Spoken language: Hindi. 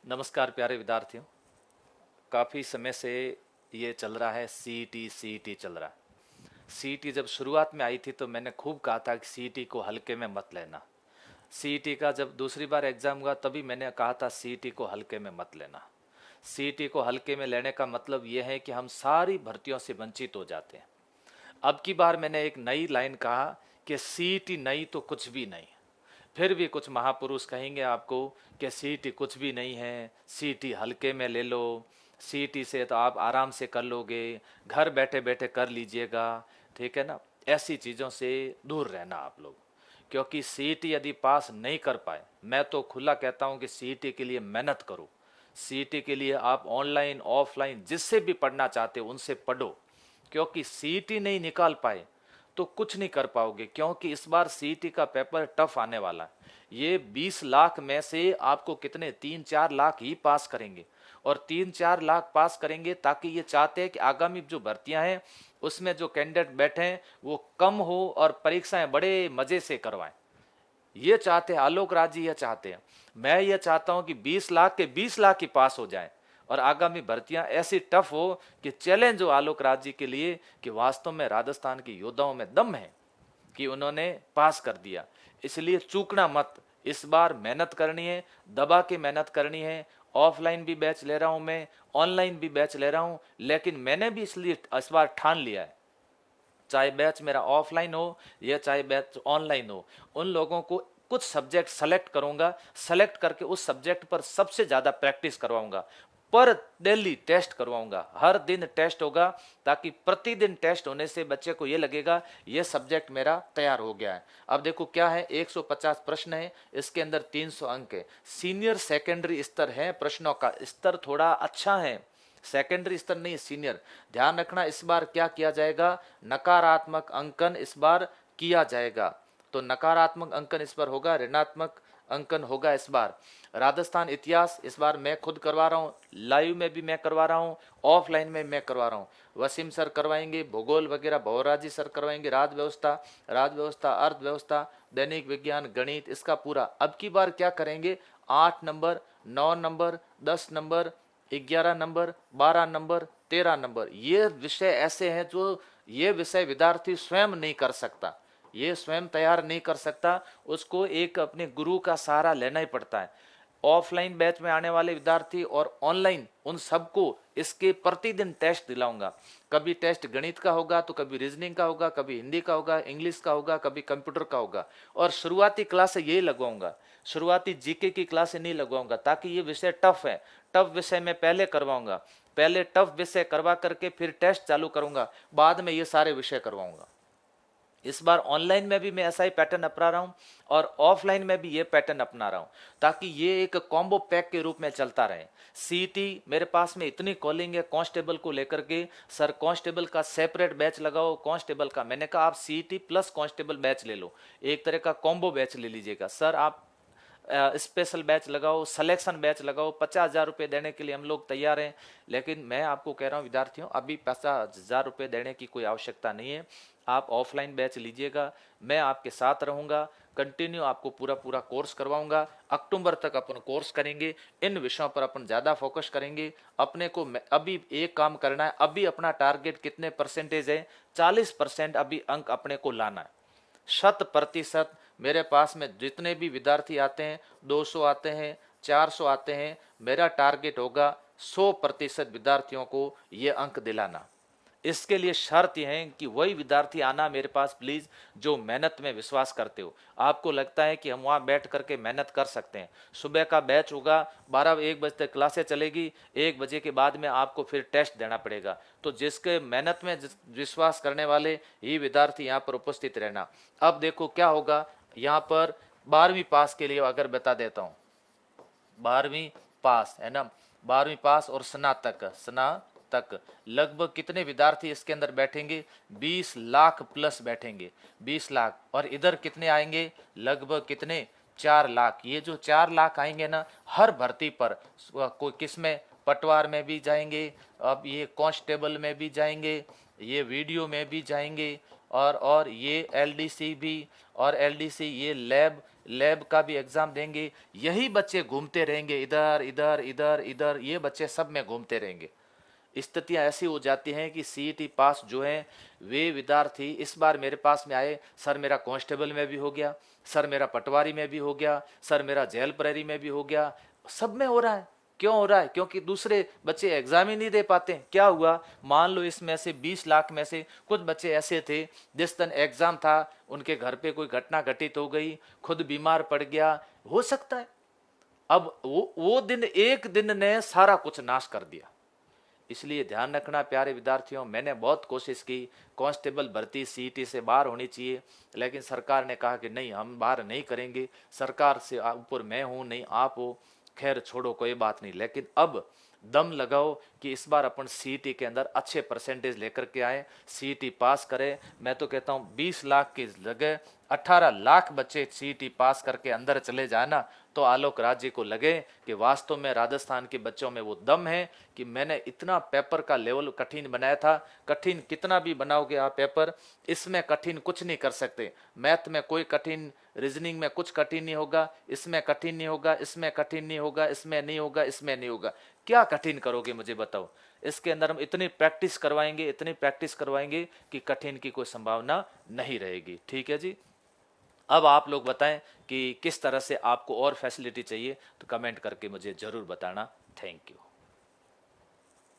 नमस्कार प्यारे विद्यार्थियों। काफ़ी समय से ये चल रहा है, सीईटी चल रहा है। सीईटी जब शुरुआत में आई थी तो मैंने खूब कहा था कि सीईटी को हल्के में मत लेना। सीईटी का जब दूसरी बार एग्ज़ाम हुआ तभी मैंने कहा था सीईटी को हल्के में मत लेना। सीईटी को हल्के में लेने का मतलब ये है कि हम सारी भर्तियों से वंचित हो जाते हैं। अब की बार मैंने एक नई लाइन कहा कि सीईटी नहीं तो कुछ भी नहीं। फिर भी कुछ महापुरुष कहेंगे आपको कि सीईटी कुछ भी नहीं है, सीईटी हल्के में ले लो, सीईटी से तो आप आराम से कर लोगे, घर बैठे बैठे कर लीजिएगा। ठीक है ना। ऐसी चीज़ों से दूर रहना आप लोग, क्योंकि सीईटी यदि पास नहीं कर पाए, मैं तो खुला कहता हूँ कि सीईटी के लिए मेहनत करो। सीईटी के लिए आप ऑनलाइन ऑफलाइन जिससे भी पढ़ना चाहते हो उनसे पढ़ो, क्योंकि सीईटी नहीं निकाल पाए तो कुछ नहीं कर पाओगे। क्योंकि इस बार सीईटी का पेपर टफ आने वाला है। ये 20 लाख में से आपको कितने 3-4 लाख ही पास करेंगे, और 3-4 लाख पास करेंगे ताकि ये चाहते हैं कि आगामी जो भर्तियां हैं उसमें जो कैंडिडेट बैठे हैं वो कम हो और परीक्षाएं बड़े मजे से करवाएं। ये चाहते हैं, आलोक राज जी ये चाहते हैं। मैं ये चाहता हूं कि 20 लाख के 20 लाख ही पास हो जाएं और आगामी भर्तियां ऐसी टफ हो कि चैलेंज हो आलोक राज जी के लिए कि वास्तव में राजस्थान के योद्धाओं में दम है कि उन्होंने पास कर दिया। इसलिए चूकना मत, इस बार मेहनत करनी है, दबा के मेहनत करनी है। ऑफलाइन भी बैच ले रहा हूं मैं, ऑनलाइन भी बैच ले रहा हूं, लेकिन मैंने भी इसलिए इस बार ठान लिया है, चाहे बैच मेरा ऑफलाइन हो या चाहे बैच ऑनलाइन हो, उन लोगों को कुछ सब्जेक्ट सेलेक्ट करूंगा, सेलेक्ट करके उस सब्जेक्ट पर सबसे ज़्यादा प्रैक्टिस करवाऊंगा। पर डेली टेस्ट करवाऊंगा, हर दिन टेस्ट होगा, ताकि प्रतिदिन टेस्ट होने से बच्चे को ये लगेगा ये सब्जेक्ट मेरा तैयार हो गया है। अब देखो क्या है, 150 प्रश्न है, इसके अंदर 300 अंक है। सीनियर सेकेंडरी स्तर है, प्रश्नों का स्तर थोड़ा अच्छा है, सेकेंडरी स्तर नहीं सीनियर। ध्यान रखना इस बार क्या किया जाएगा, नकारात्मक अंकन इस बार किया जाएगा। तो नकारात्मक अंकन इस बार होगा, ऋणात्मक अंकन होगा इस बार। राजस्थान इतिहास इस बार मैं खुद करवा रहा हूँ, लाइव में भी मैं करवा रहा हूँ, ऑफलाइन में मैं करवा रहा हूँ। वसीम सर करवाएंगे भूगोल वगैरह, भवराजी सर करवाएंगे राजव्यवस्था अर्थव्यवस्था, दैनिक विज्ञान, गणित, इसका पूरा। अब की बार क्या करेंगे, 8 number, 9 number, 10 number, 11 number, 12 number, 13 number, ये विषय ऐसे हैं जो ये विषय विद्यार्थी स्वयं नहीं कर सकता, ये स्वयं तैयार नहीं कर सकता, उसको एक अपने गुरु का सहारा लेना ही पड़ता है। ऑफलाइन बैच में आने वाले विद्यार्थी और ऑनलाइन, उन सबको इसके प्रतिदिन टेस्ट दिलाऊंगा। कभी टेस्ट गणित का होगा तो कभी रीजनिंग का होगा, कभी हिंदी का होगा, इंग्लिश का होगा, कभी कंप्यूटर का होगा। और शुरुआती क्लास यही लगवाऊंगा, शुरुआती जीके की क्लास नहीं लगवाऊंगा, ताकि ये विषय टफ है। टफ विषय मैं पहले करवाऊंगा, पहले टफ विषय करवा करके फिर टेस्ट चालू करूंगा, बाद में ये सारे विषय करवाऊंगा। इस बार ऑनलाइन में भी मैं ऐसा ही पैटर्न अपना रहा हूं और ऑफलाइन में भी ये पैटर्न अपना रहा हूं, ताकि ये एक कॉम्बो पैक के रूप में चलता रहे। सीईटी मेरे पास में इतनी कॉलिंग है कांस्टेबल को लेकर के, सर कांस्टेबल का सेपरेट बैच लगाओ, कांस्टेबल का। मैंने कहा आप सीईटी प्लस कांस्टेबल बैच ले लो, एक तरह का कॉम्बो बैच ले लीजिएगा। सर आप स्पेशल बैच लगाओ, सिलेक्शन बैच लगाओ, 50,000 रुपये देने के लिए हम लोग तैयार हैं। लेकिन मैं आपको कह रहा हूँ विद्यार्थियों, अभी 50,000 रुपये देने की कोई आवश्यकता नहीं है। आप ऑफलाइन बैच लीजिएगा, मैं आपके साथ रहूँगा, कंटिन्यू आपको पूरा पूरा कोर्स करवाऊंगा। अक्टूबर तक अपन कोर्स करेंगे, इन विषयों पर अपन ज़्यादा फोकस करेंगे। अपने को अभी एक काम करना है, अभी अपना टारगेट कितने परसेंटेज है, 40% अभी अंक अपने को लाना है। 100%। मेरे पास में जितने भी विद्यार्थी आते हैं, 200 आते हैं, 400 आते हैं, मेरा टारगेट होगा 100% विद्यार्थियों को ये अंक दिलाना। इसके लिए शर्त यह है कि वही विद्यार्थी आना मेरे पास प्लीज़ जो मेहनत में विश्वास करते हो। आपको लगता है कि हम वहाँ बैठ करके मेहनत कर सकते हैं। सुबह का बैच होगा, 12-1 बजे तक क्लासें चलेगी, 1 बजे के बाद में आपको फिर टेस्ट देना पड़ेगा। तो जिसके मेहनत में विश्वास करने वाले ही विद्यार्थी यहाँ पर उपस्थित रहना। अब देखो क्या होगा, यहाँ पर 12वीं पास के लिए अगर बता देता हूँ, 12वीं पास है ना, 12वीं पास और स्नातक लगभग कितने विद्यार्थी इसके अंदर बैठेंगे, 20 लाख प्लस बैठेंगे, 20 लाख। और इधर कितने आएंगे, लगभग कितने, 4 लाख। ये जो 4 लाख आएंगे ना, हर भर्ती पर कोई किस में, पटवार में भी जाएंगे, अब ये कांस्टेबल में भी जाएंगे, ये वीडियो में भी जाएंगे, और ये एलडीसी भी, और एलडीसी ये लैब लैब का भी एग्जाम देंगे, यही बच्चे घूमते रहेंगे इधर इधर इधर इधर, ये बच्चे सब में घूमते रहेंगे। स्थितियां ऐसी हो जाती हैं कि सीईटी पास जो है वे विद्यार्थी इस बार मेरे पास में आए, सर मेरा कांस्टेबल में भी हो गया, सर मेरा पटवारी में भी हो गया, सर मेरा जेल प्रहरी में भी हो गया, सब में हो रहा है। क्यों हो रहा है? क्योंकि दूसरे बच्चे एग्जाम ही नहीं दे पाते। क्या हुआ, मान लो इसमें से 20 लाख में से कुछ बच्चे ऐसे थे जिस दिन एग्जाम था उनके घर पे कोई घटना घटित हो गई, खुद बीमार पड़ गया, हो सकता है। अब वो दिन, एक दिन ने सारा कुछ नाश कर दिया। इसलिए ध्यान रखना प्यारे विद्यार्थियों, मैंने बहुत कोशिश की कांस्टेबल भर्ती सीईटी से बाहर होनी चाहिए, लेकिन सरकार ने कहा कि नहीं, हम बाहर नहीं करेंगे, सरकार से ऊपर मैं हूं, नहीं आप हो। खैर छोड़ो, कोई बात नहीं, लेकिन अब दम लगाओ कि इस बार अपन सीईटी के अंदर अच्छे परसेंटेज लेकर के आए, सीईटी पास करें। मैं तो कहता हूं 20 लाख की जगह 18 लाख बच्चे सीईटी पास करके अंदर चले जाए ना, तो आलोक राज्य को लगे कि वास्तव में राजस्थान के बच्चों में वो दम है कि मैंने इतना पेपर का लेवल कठिन बनाया था। कठिन कितना भी बनाओगे आप पेपर, इसमें कठिन कुछ नहीं कर सकते। मैथ में कोई कठिन, रीजनिंग में कुछ कठिन नहीं होगा, इसमें कठिन नहीं होगा, इसमें कठिन नहीं होगा, इसमें नहीं होगा, इसमें नहीं होगा। क्या कठिन करोगे मुझे बताओ? इसके अंदर हम इतनी प्रैक्टिस करवाएंगे, इतनी प्रैक्टिस करवाएंगे कि कठिन की कोई संभावना नहीं रहेगी। ठीक है जी। अब आप लोग बताएं कि किस तरह से आपको और फैसिलिटी चाहिए, तो कमेंट करके मुझे जरूर बताना। Thank you.